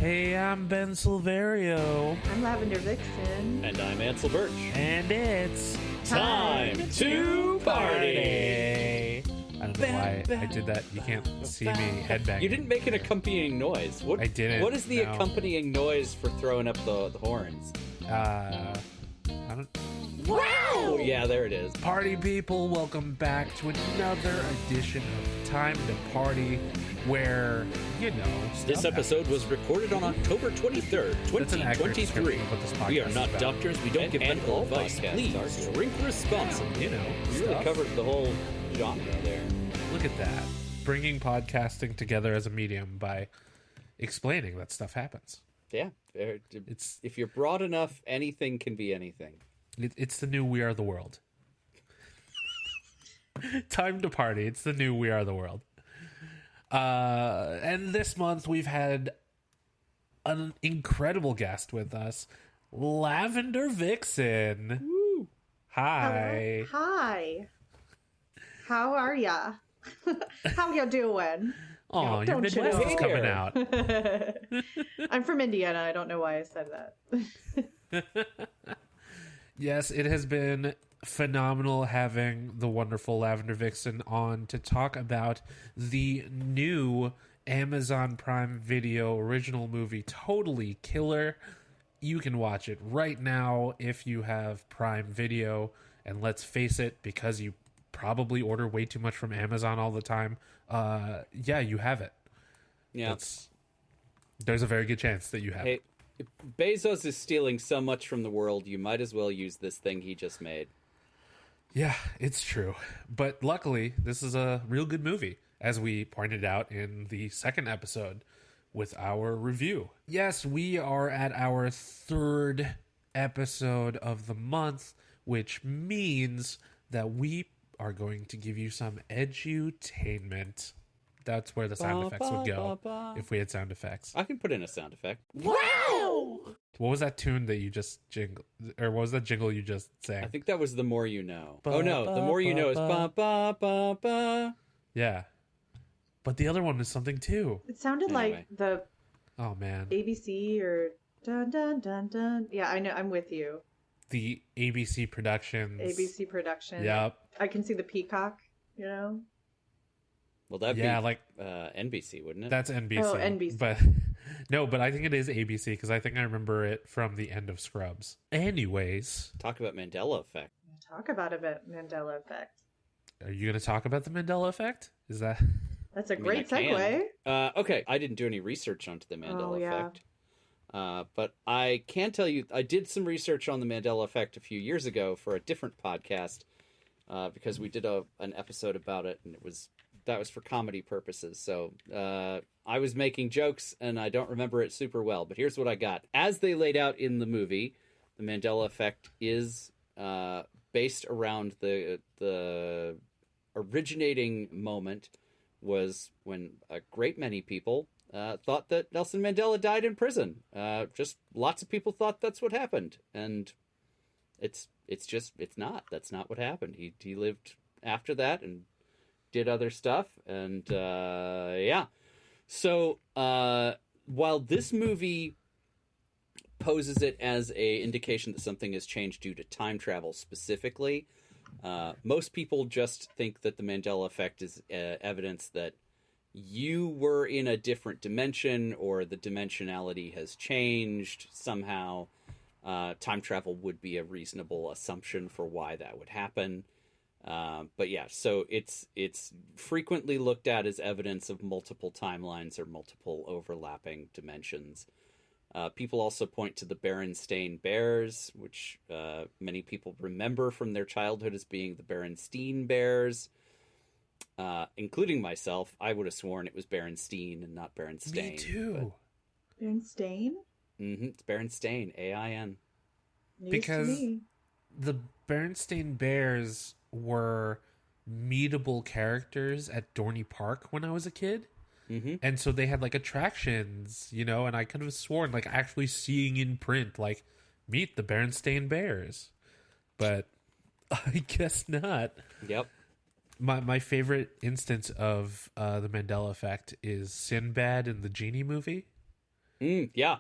Hey, I'm Ben Silverio. I'm Lavender Vyxn. And I'm Ansel Burch. And it's Time to party! I don't know why I did that. You can't see me headbanging. You didn't make an accompanying noise. What, I didn't. What is the No. accompanying noise for throwing up the horns? I don't... Wow! Oh, yeah, there it is. Party people, welcome back to another edition of Time to Party, where, you know, This episode was recorded on October 23rd, That's an accurate 2023. description of what this podcast We are is not about. doctors. We don't And- give and medical all advice. podcasts Please are. drink responsibly. You know, We really stuff. covered the whole genre there. Look at that. Bringing podcasting together as a medium by explaining that stuff happens. Yeah. It's If you're broad enough, anything can be anything. it's the new We Are the World. Time to party. It's the new We Are the World. And this month we've had an incredible guest with us, Lavender Vyxn. Woo! Hi. Hi. How are ya? How ya doing? Oh, your don't you Midwest know? is coming Here. out. I'm from Indiana. I don't know why I said that. Yes, it has been phenomenal having the wonderful Lavender Vyxn on to talk about the new Amazon Prime Video original movie, Totally Killer. You can watch it right now if you have Prime Video, and let's face it, because you probably order way too much from Amazon all the time, yeah, you have it. Yeah. There's a very good chance that you have it. Hey, Bezos is stealing so much from the world, you might as well use this thing he just made. Yeah, it's true. But luckily, this is a real good movie, as we pointed out in the second episode with our review. Yes, we are at our third episode of the month, which means that we are going to give you some edutainment. That's where the sound effects would go if we had sound effects. I can put in a sound effect. Wow! What was that tune that you just jingle, or what was that jingle you just sang? I think that was The More You Know. Ba, Oh no, ba, The More You ba, Know is ba. ba ba ba ba. Yeah. But the other one is something too. It sounded Anyway. like the Oh man. ABC or dun dun dun dun. Yeah, I know. I'm with you. The ABC Productions. ABC production. Yep. I can see the peacock. You know. Well, that'd Yeah, be like NBC, wouldn't it? that's NBC. Oh, NBC. But no, but I think it is ABC because I think I remember it from the end of Scrubs. Anyways, Talk about Mandela effect. Talk about a bit Mandela effect. are you going to talk about the Mandela effect? Is that That's a I mean, great I can. segue. Okay, I didn't do any research onto the Mandela Oh, yeah. effect. But I can tell you, I did some research on the Mandela effect a few years ago for a different podcast because we did an episode about it, and that was for comedy purposes. So I was making jokes, and I don't remember it super well. But here's what I got: as they laid out in the movie, the Mandela effect is based around the originating moment was when a great many people thought that Nelson Mandela died in prison. Just lots of people thought that's what happened, and it's not. That's not what happened. He lived after that and did other stuff, and yeah. So while this movie poses it as a indication that something has changed due to time travel specifically, most people just think that the Mandela effect is evidence that you were in a different dimension or the dimensionality has changed somehow. Time travel would be a reasonable assumption for why that would happen. But yeah, so it's frequently looked at as evidence of multiple timelines or multiple overlapping dimensions. People also point to the Berenstain Bears, which many people remember from their childhood as being the Berenstein Bears. Including myself, I would have sworn it was Berenstein and not Berenstain. me too? Berenstain? It's Berenstain, A-I-N. News Because to me. The Berenstain Bears were meetable characters at Dorney Park when I was a kid. Mm-hmm. And so they had like attractions, you know, and I could have sworn like actually seeing in print, like meet the Berenstain Bears. But I guess not. Yep. My favorite instance of the Mandela effect is Sinbad in the Genie movie. Yeah.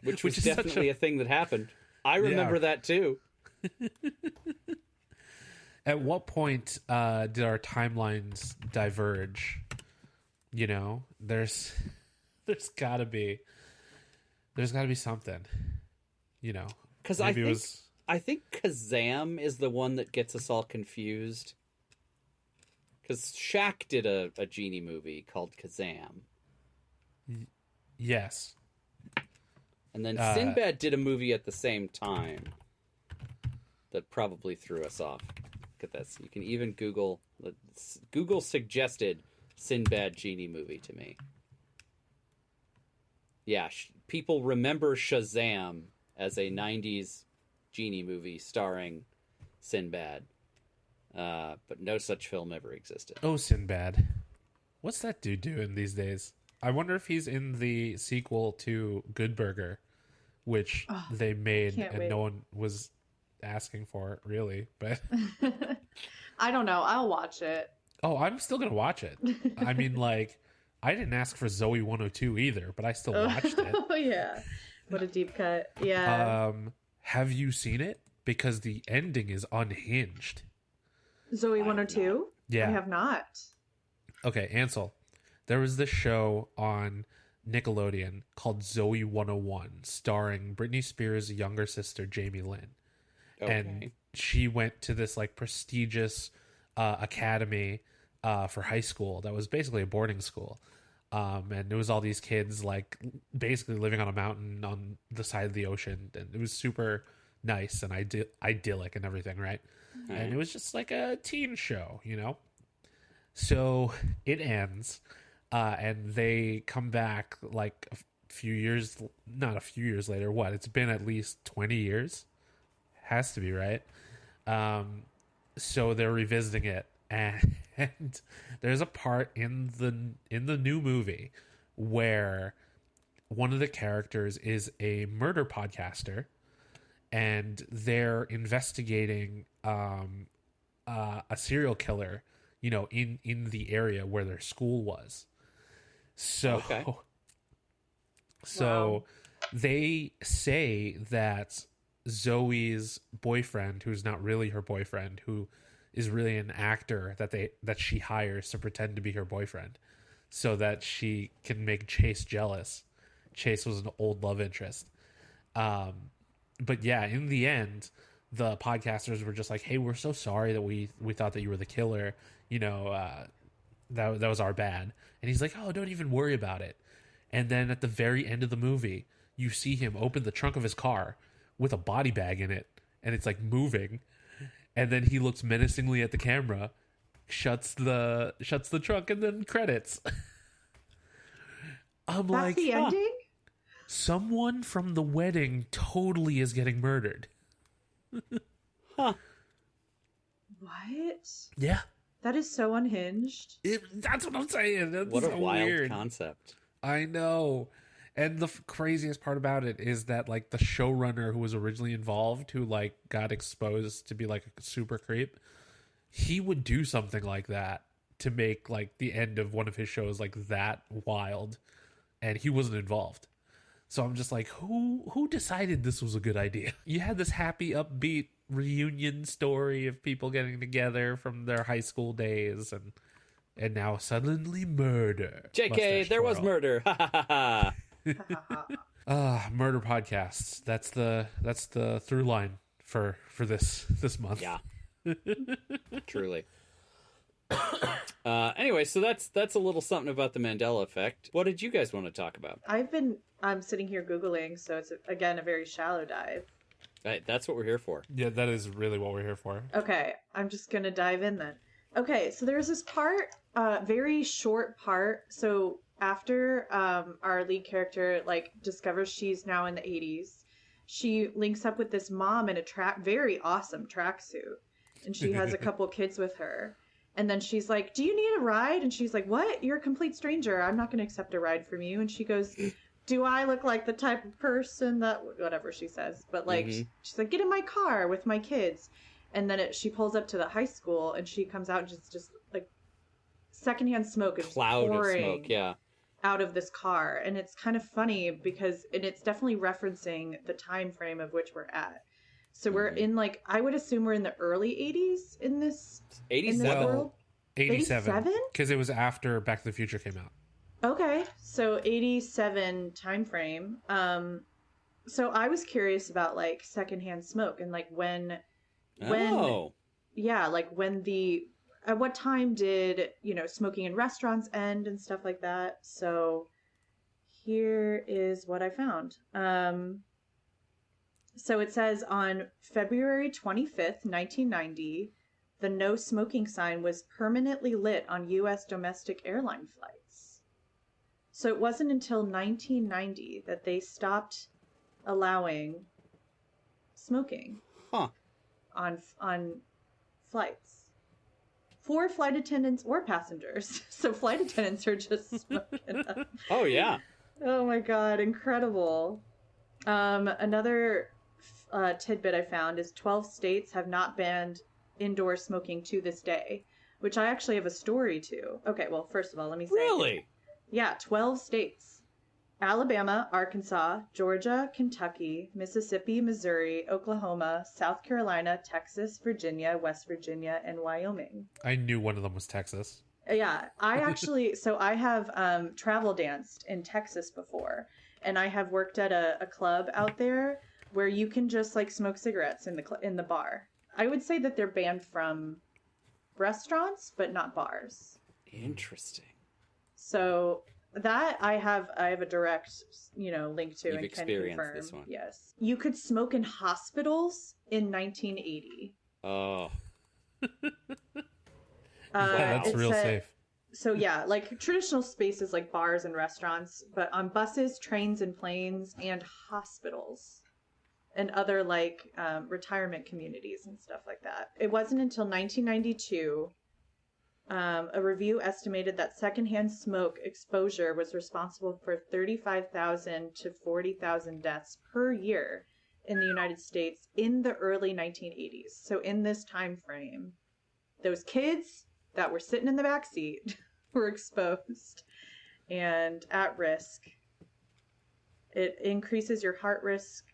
Which was is definitely a thing that happened. I remember that too. At what point did our timelines diverge? You know, there's gotta be something. You know, because I think Kazam is the one that gets us all confused. Because Shaq did a genie movie called Kazam. Yes. And then Sinbad did a movie at the same time that probably threw us off. Look at this. You can even Google suggested Sinbad genie movie to me. Yeah, people remember Shazam as a 90s genie movie starring Sinbad. But no such film ever existed. Oh, Sinbad. What's that dude doing these days? I wonder if he's in the sequel to Good Burger, which they made and no one was asking for, really. But I don't know. I'll watch it. oh, I'm still going to watch it. I mean, like, I didn't ask for Zoe 102 either, but I still watched it. Oh, yeah. What a deep cut. Yeah. Have you seen it? Because the ending is unhinged. Zoe 102? Yeah. I have not. Okay, Ansel. There was this show on Nickelodeon called Zoe 101, starring Britney Spears' younger sister, Jamie Lynn. Okay. And she went to this like prestigious academy for high school that was basically a boarding school. And it was all these kids like basically living on a mountain on the side of the ocean. And it was super nice and idyllic and everything, right? And it was just like a teen show, you know? So it ends, and they come back like not a few years later. What? It's been at least 20 years. Has to be, right? So they're revisiting it, and there's a part in the new movie where one of the characters is a murder podcaster, and they're investigating a serial killer, you know, in the area where their school was. So, Wow. they say that Zoe's boyfriend, who's not really her boyfriend, who is really an actor that she hires to pretend to be her boyfriend, so that she can make Chase jealous. Chase was an old love interest. But yeah, in the end, the podcasters were just like, "Hey, we're so sorry that we thought that you were the killer. You know, that was our bad." And he's like, "Oh, don't even worry about it." And then at the very end of the movie, you see him open the trunk of his car with a body bag in it, and it's like moving. And then he looks menacingly at the camera, shuts the trunk, and then credits. I'm That's like, the ending? someone from the wedding totally is getting murdered. Huh. What? Yeah. That is so unhinged. That's what I'm saying. That's What a so wild weird. concept. I know. And the craziest part about it is that like the showrunner who was originally involved, who like got exposed to be like a super creep, he would do something like that to make like the end of one of his shows like that wild, and he wasn't involved. So I'm just like, who decided this was a good idea? You had this happy, upbeat reunion story of people getting together from their high school days, and now suddenly murder. JK, Mustache there was twirl. murder. Ha ha ha. Murder podcasts. That's the through line for this month. Yeah. Truly. Anyway, so that's a little something about the Mandela effect. What did you guys want to talk about? I'm sitting here Googling, so it's, again, a very shallow dive. Right, that's what we're here for. Yeah, that is really what we're here for. Okay, I'm just going to dive in then. Okay, so there's this part, very short part. So after our lead character, like, discovers she's now in the 80s, she links up with this mom in a very awesome tracksuit. And she has a couple kids with her. And then she's like, "Do you need a ride?" And she's like, "What? You're a complete stranger. I'm not going to accept a ride from you." And she goes, "Do I look like the type of person that..." Whatever she says. But, like, she's like, "Get in my car with my kids." And then she pulls up to the high school, and she comes out and just like, secondhand smoke is Cloud pouring of smoke, yeah. out of this car. And it's kind of funny because it's definitely referencing the time frame of which we're at. So we're in like, I would assume we're in the early 80s in this 87. world. 87? Because it was after Back to the Future came out. Okay, so 87 time frame. So I was curious about like secondhand smoke and like when yeah, like when at what time did, smoking in restaurants end and stuff like that. So here is what I found. So it says on February 25th, 1990, the no smoking sign was permanently lit on U.S. domestic airline flights. So it wasn't until 1990 that they stopped allowing smoking on flights for flight attendants or passengers. So flight attendants are just smoking. Oh yeah. Oh my god, incredible. Another tidbit I found is 12 states have not banned indoor smoking to this day, which I actually have a story to. Okay, well, first of all, let me say. Really? Yeah, 12 states. Alabama, Arkansas, Georgia, Kentucky, Mississippi, Missouri, Oklahoma, South Carolina, Texas, Virginia, West Virginia, and Wyoming. I knew one of them was Texas. Yeah, I actually, so I have travel danced in Texas before, and I have worked at a club out there where you can just like smoke cigarettes in the bar. I would say that they're banned from restaurants, but not bars. Interesting. So that I have a direct, link to. You've and can experienced confirm. this one. Yes. You could smoke in hospitals in 1980. Oh. That's real safe. So yeah, like traditional spaces like bars and restaurants, but on buses, trains, and planes, and hospitals. And other like retirement communities and stuff like that. It wasn't until 1992 a review estimated that secondhand smoke exposure was responsible for 35,000 to 40,000 deaths per year in the United States in the early 1980s. So in this time frame, those kids that were sitting in the back seat were exposed and at risk. It increases your heart risk,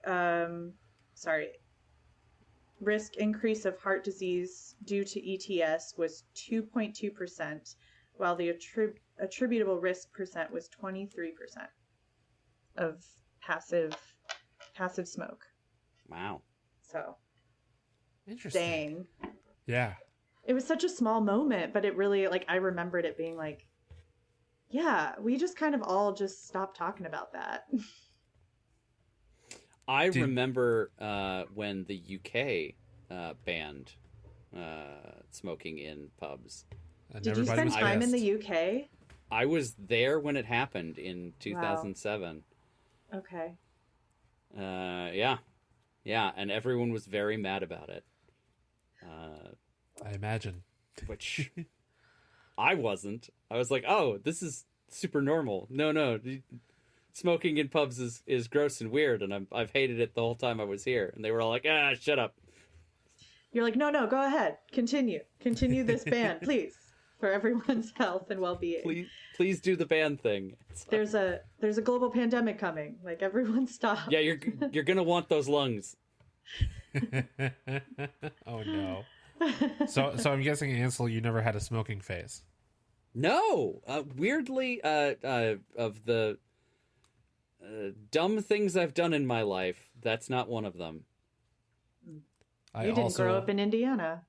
risk increase of heart disease due to ETS was 2.2%, while the attributable risk percent was 23% of passive smoke. Wow. So, Interesting. dang. Yeah. It was such a small moment, but it really, like, I remembered it being like, yeah, we just kind of all just stopped talking about that. I remember when the UK banned smoking in pubs. Did you spend time in the UK? I was there when it happened in 2007. Wow. Okay. Yeah, and everyone was very mad about it. I imagine. Which I wasn't. I was like, oh, this is super normal. No. Smoking in pubs is gross and weird, and I've hated it the whole time I was here. And they were all like, shut up. You're like, no, go ahead. Continue this ban, please, for everyone's health and well-being. Please do the ban thing. There's a global pandemic coming. Like, everyone stop. Yeah, you're gonna want those lungs. Oh no. So I'm guessing, Ansel, you never had a smoking phase. No, weirdly, of the dumb things I've done in my life, that's not one of them. You didn't grow up in Indiana.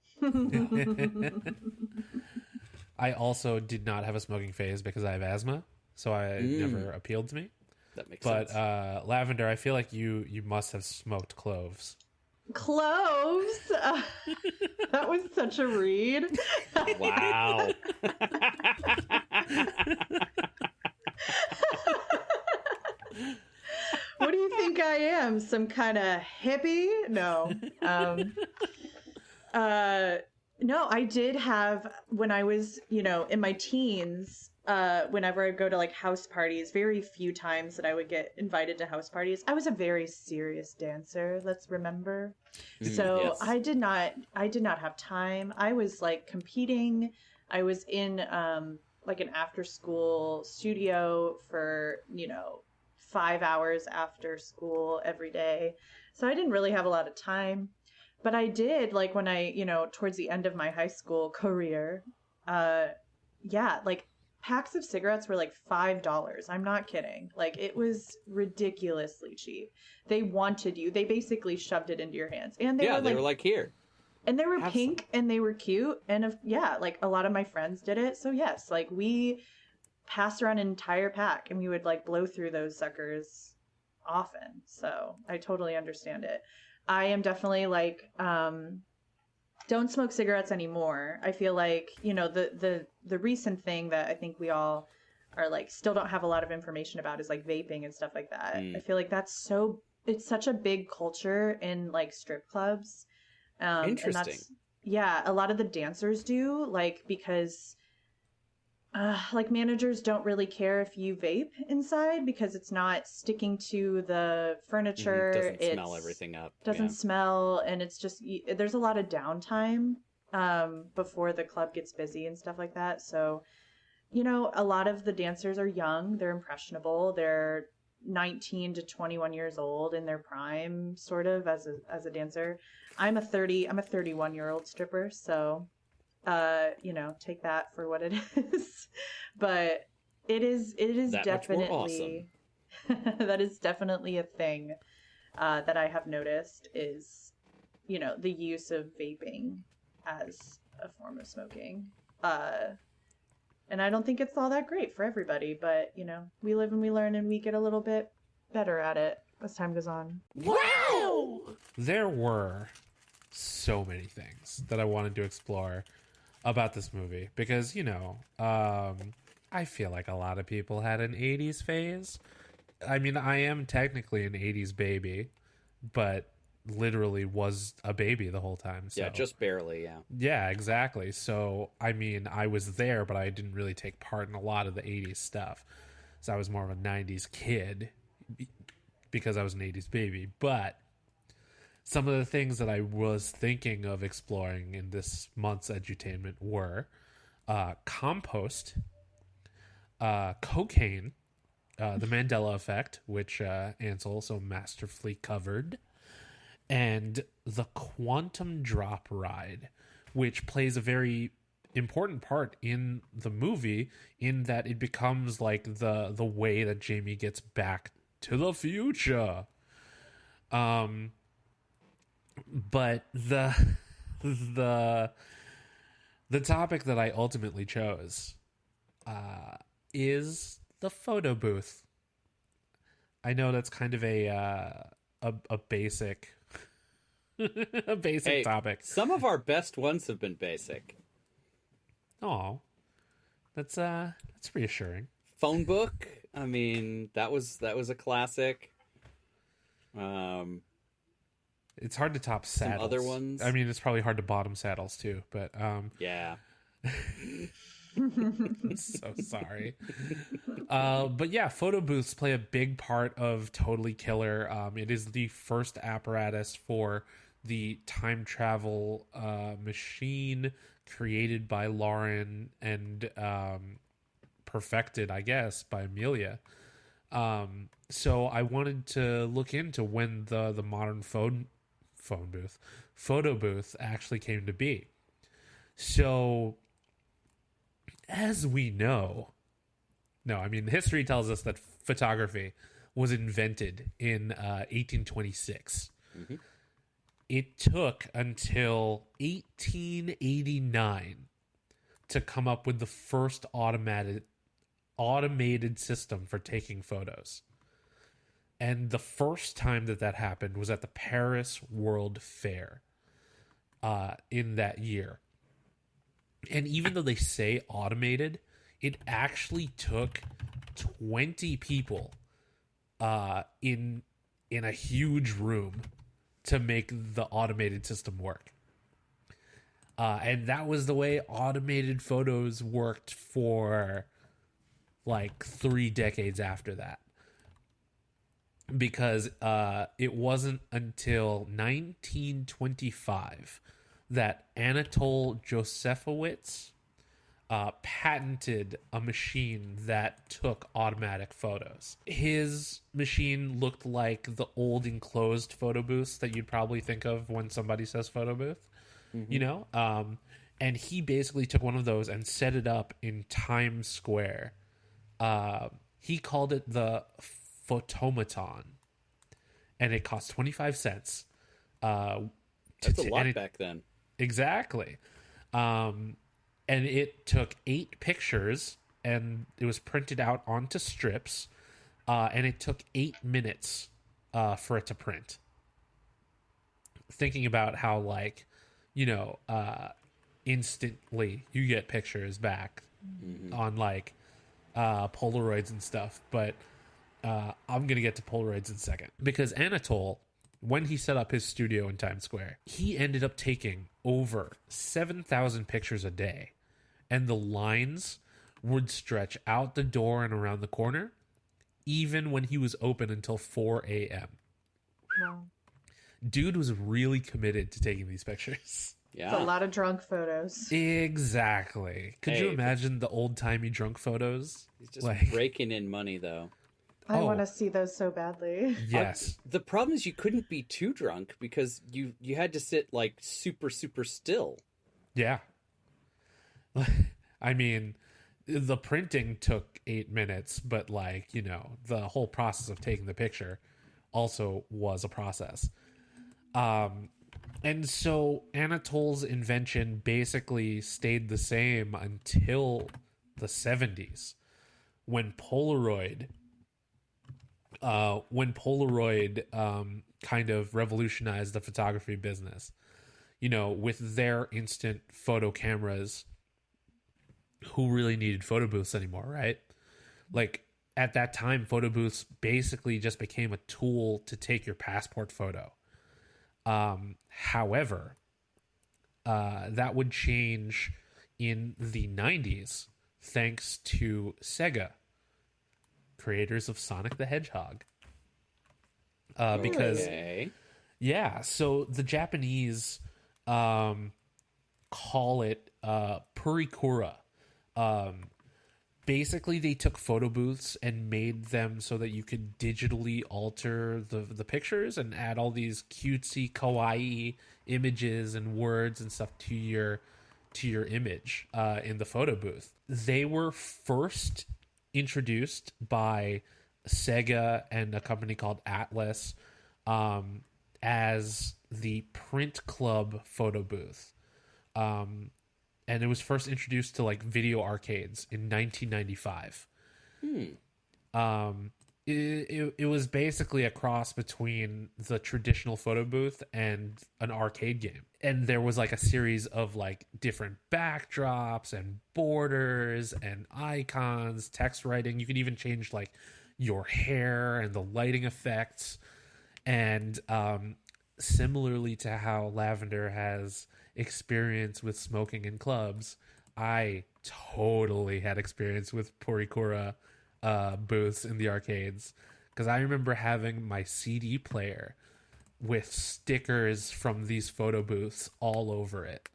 I also did not have a smoking phase because I have asthma, so it never appealed to me. That makes sense. But Lavender, I feel like you must have smoked cloves. Cloves? That was such a read. Wow. What do you think I am? Some kind of hippie? No. No, I did have, when I was, in my teens, whenever I go to like house parties, very few times that I would get invited to house parties. I was a very serious dancer, let's remember. So yes. I did not have time. I was like competing. I was in like an after school studio for, 5 hours after school every day. So I didn't really have a lot of time. But I did, like, when I, towards the end of my high school career, like, packs of cigarettes were like $5. I'm not kidding. Like, it was ridiculously cheap. They wanted you. They basically shoved it into your hands. And they were like, here. And they were pink and they were cute. And like, a lot of my friends did it. So yes, like, we passed around an entire pack and we would like blow through those suckers often. So I totally understand it. I am definitely like, don't smoke cigarettes anymore. I feel like, the recent thing that I think we all are like, still don't have a lot of information about is like vaping and stuff like that. I feel like it's such a big culture in like strip clubs. Interesting. And a lot of the dancers do, like, because like managers don't really care if you vape inside because it's not sticking to the furniture. Doesn't smell everything up. Doesn't smell, and it's just there's a lot of downtime before the club gets busy and stuff like that. So, a lot of the dancers are young. They're impressionable. They're 19 to 21 years old in their prime, sort of, as a dancer. I'm a 31-year-old stripper, so take that for what it is. But it is that definitely that is definitely a thing that I have noticed is, the use of vaping as a form of smoking. And I don't think it's all that great for everybody, but, we live and we learn and we get a little bit better at it as time goes on. Wow! There were so many things that I wanted to explore about this movie because, I feel like a lot of people had an 80s phase. I mean, I am technically an 80s baby, but literally was a baby the whole time. So. Yeah, just barely, yeah. Yeah, exactly. So, I mean, I was there, but I didn't really take part in a lot of the 80s stuff. So I was more of a 90s kid because I was an 80s baby. But some of the things that I was thinking of exploring in this month's edutainment were compost, cocaine, the Mandela effect, which Ansel so masterfully covered, and the quantum drop ride, which plays a very important part in the movie in that it becomes like the way that Jamie gets back to the future. But the topic that I ultimately chose is the photo booth. I know that's kind of a basic a basic topic. Some of our best ones have been basic. Oh, that's reassuring. Phone book. I mean, that was a classic. It's hard to top saddles. Some other ones. I mean, it's probably hard to bottom saddles too. But yeah. So sorry. But yeah, photo booths play a big part of Totally Killer. It is the first apparatus for the time travel machine created by Lauren and perfected, I guess, by Amelia. So I wanted to look into when the modern photo booth actually came to be. So, as we know, history tells us that photography was invented in 1826. Mm-hmm. It took until 1889 to come up with the first automated system for taking photos. And the first time that happened was at the Paris World Fair in that year. And even though they say automated, it actually took 20 people in a huge room to make the automated system work. And that was the way automated photos worked for like 3 decades after that. Because it wasn't until 1925 that Anatole Josephowitz patented a machine that took automatic photos. His machine looked like the old enclosed photo booths that you'd probably think of when somebody says photo booth, you know? And he basically took one of those and set it up in Times Square. He called it the Photomaton, and it cost 25 cents. That's a lot back then. Exactly. And it took 8 pictures, and it was printed out onto strips, and it took 8 minutes for it to print. Thinking about how, like, you know, instantly you get pictures back on, like, Polaroids and stuff. But I'm going to get to Polaroids in a second. Because Anatole, when he set up his studio in Times Square, he ended up taking over 7,000 pictures a day. And the lines would stretch out the door and around the corner, even when he was open until 4 a.m. Wow. Dude was really committed to taking these pictures. Yeah. It's a lot of drunk photos. Exactly. Could you imagine the old-timey drunk photos? He's just raking in money, though. I want to see those so badly. Yes. The problem is you couldn't be too drunk because you had to sit, like, super, super still. Yeah. I mean, the printing took 8 minutes, but, like, you know, the whole process of taking the picture also was a process. And so Anatole's invention basically stayed the same until the 70s, when Polaroid kind of revolutionized the photography business. You know, with their instant photo cameras, who really needed photo booths anymore, right? Like, at that time, photo booths basically just became a tool to take your passport photo. However, that would change in the 90s thanks to Sega, creators of Sonic the Hedgehog. Because, yeah, so the Japanese call it purikura. Basically, they took photo booths and made them so that you could digitally alter the pictures and add all these cutesy, kawaii images and words and stuff to your image in the photo booth. They were first introduced by Sega and a company called Atlas as the Print Club photo booth. And it was first introduced to, like, video arcades in 1995. It was basically a cross between the traditional photo booth and an arcade game. And there was, like, a series of, like, different backdrops and borders and icons, text writing. You could even change, like, your hair and the lighting effects. And similarly to how Lavender has experience with smoking in clubs, I totally had experience with Purikura booths in the arcades, because I remember having my CD player with stickers from these photo booths all over it,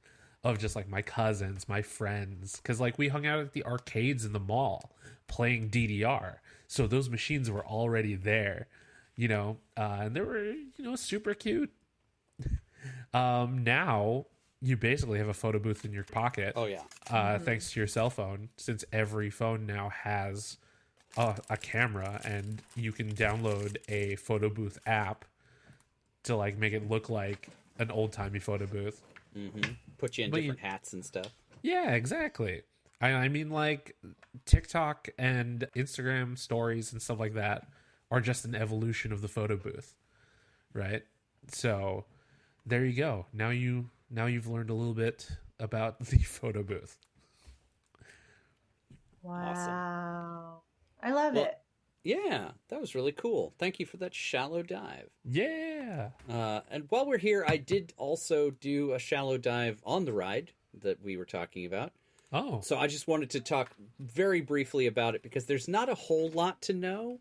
of just, like, my cousins, my friends, because, like, we hung out at the arcades in the mall playing DDR, so those machines were already there, you know, and they were, you know, super cute. Now you basically have a photo booth in your pocket. Oh, yeah. Thanks to your cell phone, since every phone now has a camera, and you can download a photo booth app to, like, make it look like an old-timey photo booth. Put you in different hats and stuff. Yeah, exactly. I mean, like, TikTok and Instagram stories and stuff like that are just an evolution of the photo booth, right? So there you go. Now you've learned a little bit about the photo booth. Wow. Awesome. I love it. Yeah, that was really cool. Thank you for that shallow dive. Yeah. And while we're here, I did also do a shallow dive on the ride that we were talking about. Oh. So I just wanted to talk very briefly about it, because there's not a whole lot to know.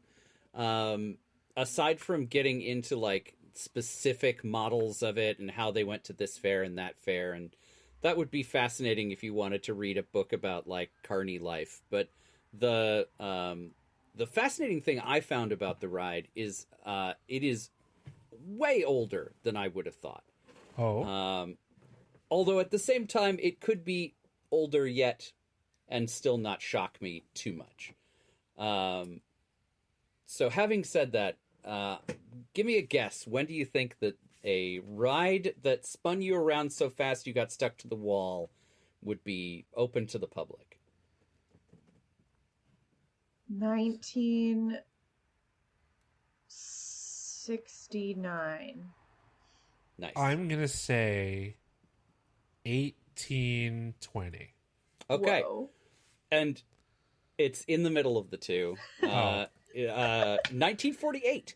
Aside from getting into, like, specific models of it and how they went to this fair and that fair and that would be fascinating if you wanted to read a book about like carny life. But the fascinating thing I found about the ride is it is way older than I would have thought. Although at the same time, it could be older yet and still not shock me too much. So having said that, give me a guess. When do you think that a ride that spun you around so fast you got stuck to the wall would be open to the public? 1969. Nice. I'm going to say 1820. Okay. Whoa. And it's in the middle of the two. 1948.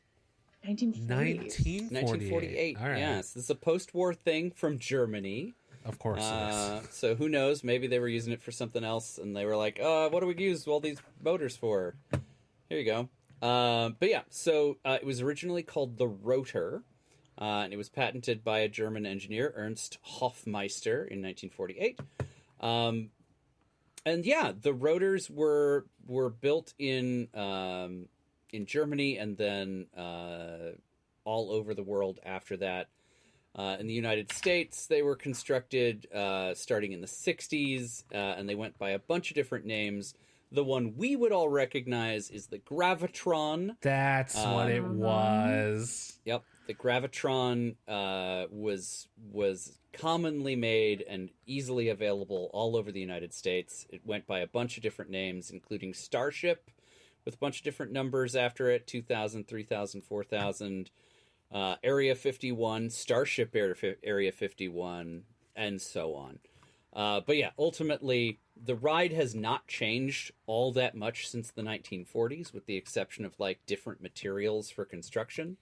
1948. All right. Yes, this is a post-war thing from Germany. Of course it is. So who knows? Maybe they were using it for something else, and they were like, what do we use all these motors for? Here you go. But yeah, so it was originally called the Rotor, and it was patented by a German engineer, Ernst Hofmeister, in 1948. And yeah, the rotors were built in Germany and then all over the world after that. In the United States, they were constructed starting in the 60s, and they went by a bunch of different names. The one we would all recognize is the Gravitron. That's what it was. Yep, the Gravitron was commonly made and easily available all over the United States. It went by a bunch of different names, including Starship, with a bunch of different numbers after it, 2000, 3000, 4000, Area 51, Starship Area 51, and so on. But yeah, ultimately, the ride has not changed all that much since the 1940s, with the exception of like different materials for construction.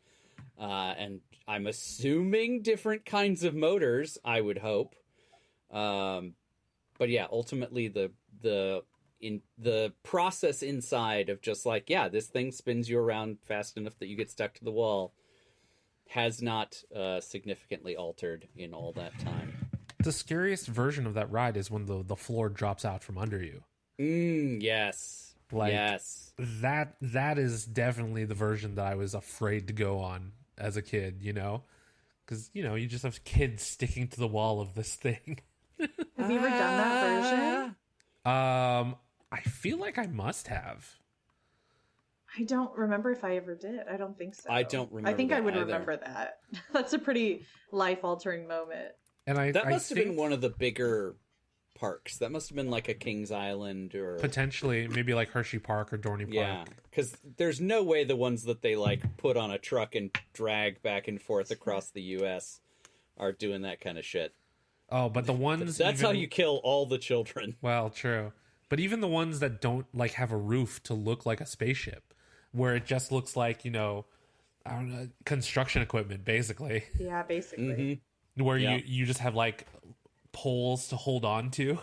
And I'm assuming different kinds of motors, I would hope. But yeah, ultimately the process inside of just like, yeah, this thing spins you around fast enough that you get stuck to the wall has not significantly altered in all that time. The scariest version of that ride is when the floor drops out from under you. Yes. Like, yes. That is definitely the version that I was afraid to go on as a kid, you know? Because, you know, you just have kids sticking to the wall of this thing. Have you ever done that version? I feel like I must have. I don't remember if I ever did. I don't think so. I don't remember. I think I would either. remember that. That's a pretty life-altering moment. And that must have been one of the bigger parks. That must have been like a Kings Island or potentially maybe like Hershey Park or Dorney Park. Yeah, because there's no way the ones that they like put on a truck and drag back and forth across the U.S. are doing that kind of shit. Oh, but the ones that's how you kill all the children. Well, true. But even the ones that don't like have a roof to look like a spaceship, where it just looks like, you know, I don't know, construction equipment, basically. Yeah, basically. Mm-hmm. Where you just have like poles to hold on to.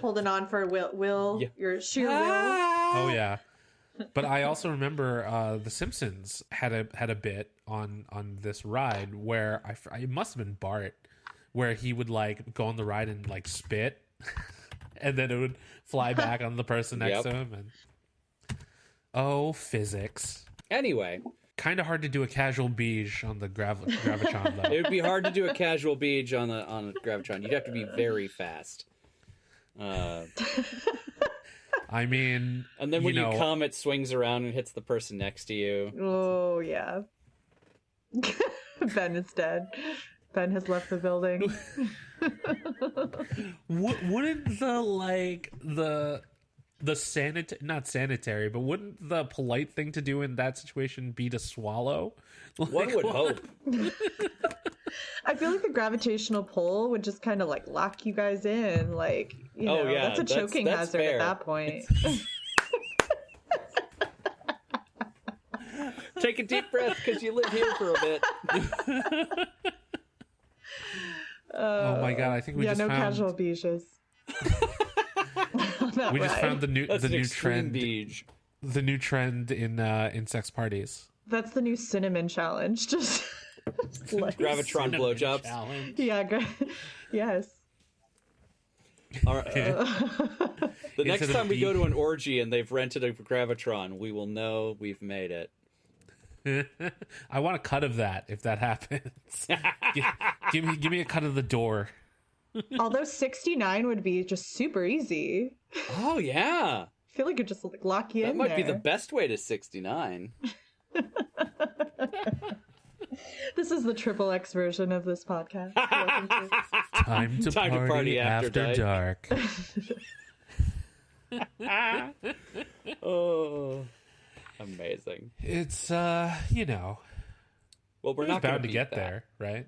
Holding on for will your sheer will. Oh yeah. But I also remember The Simpsons had a bit on this ride where it must have been Bart, where he would like go on the ride and like spit, and then it would fly back on the person next to him. And physics. Anyway, kind of hard to do a casual beige on the Gravitron though. It would be hard to do a casual beige on the Gravitron. You'd have to be very fast. I mean, and then when you come, it swings around and hits the person next to you. Oh yeah. Ben is dead. Ben has left the building. Wouldn't not sanitary, but wouldn't the polite thing to do in that situation be to swallow? One would hope. I feel like the gravitational pull would just kind of like lock you guys in, like, you know, that's a choking hazard fair. At that point. Take a deep breath because you live here for a bit. Oh my god! I think we just found casual beiges. We just found the new trend. Beige. The new trend in sex parties. That's the new cinnamon challenge. Just Gravitron blowjobs. Challenge. Yeah, yes. All right. The next Instead of time we go beef. to an orgy and they've rented a Gravitron, we will know we've made it. I want a cut of that if that happens. give me a cut of the door. Although 69 would be just super easy. Oh, yeah. I feel like it just like lock you That in might be there. the best way to 69. This is the triple X version of this podcast. Welcome to- Time to party after dark. Oh, amazing. It's Well, we're not bound going to get there, right?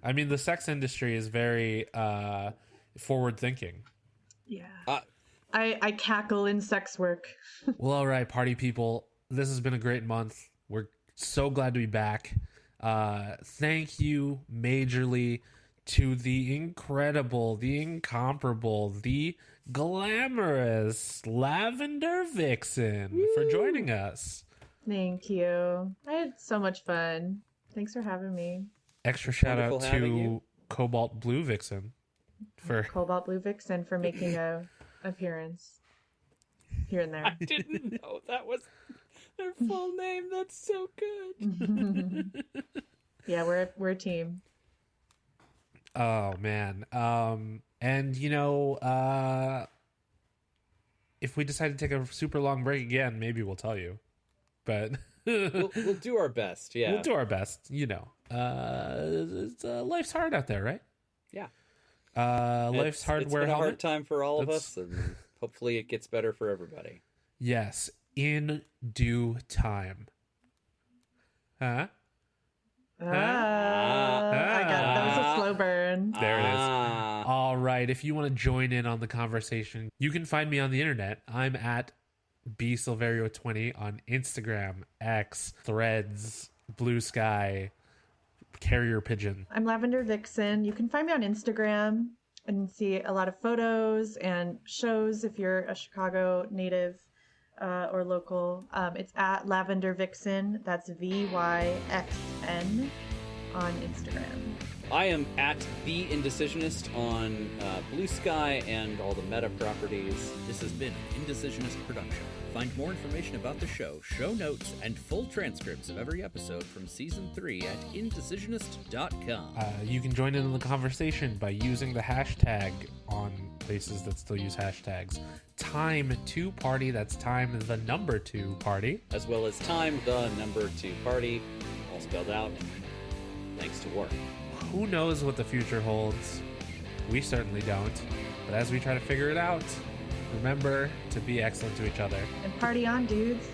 I mean, the sex industry is very forward thinking. Yeah. Uh, I cackle in sex work. Well, all right, party people. This has been a great month. We're so glad to be back. Thank you majorly to the incredible, the incomparable, the glamorous Lavender Vyxn for joining us. Thank you. I had so much fun. Thanks for having me. Extra shout out Wonderful having to you. Cobalt Blue Vyxn for Cobalt Blue Vixen for making a appearance here and there. I didn't know that was their full name. That's so good. Yeah, we're a team. Oh man. And if we decide to take a super long break again, maybe we'll tell you. But We'll do our best. Yeah. we'll do our best, life's hard out there, right? Yeah. Life's hard. It's Wear been a hard helmet. time for all of That's- us, and hopefully it gets better for everybody. Yes, in due time. Huh? I got it. That was a slow burn. There it is. Ah. All right. If you want to join in on the conversation, you can find me on the internet. I'm at bsilverio20 on Instagram, X, Threads, Blue Sky, Carrier Pigeon. I'm Lavender Vyxn. You can find me on Instagram and see a lot of photos and shows if you're a Chicago native or local. It's at Lavender Vyxn. That's VYXN on Instagram. I am at The Indecisionist on Blue Sky and all the meta properties. This has been an Indecisionist production. Find more information about the show, show notes, and full transcripts of every episode from Season 3 at indecisionist.com. You can join in on the conversation by using the hashtag on places that still use hashtags. Time2Party, that's time the number 2 party. As well as Time the Number 2 Party, all spelled out, thanks to work. Who knows what the future holds? We certainly don't. But as we try to figure it out, remember to be excellent to each other. And party on, dudes.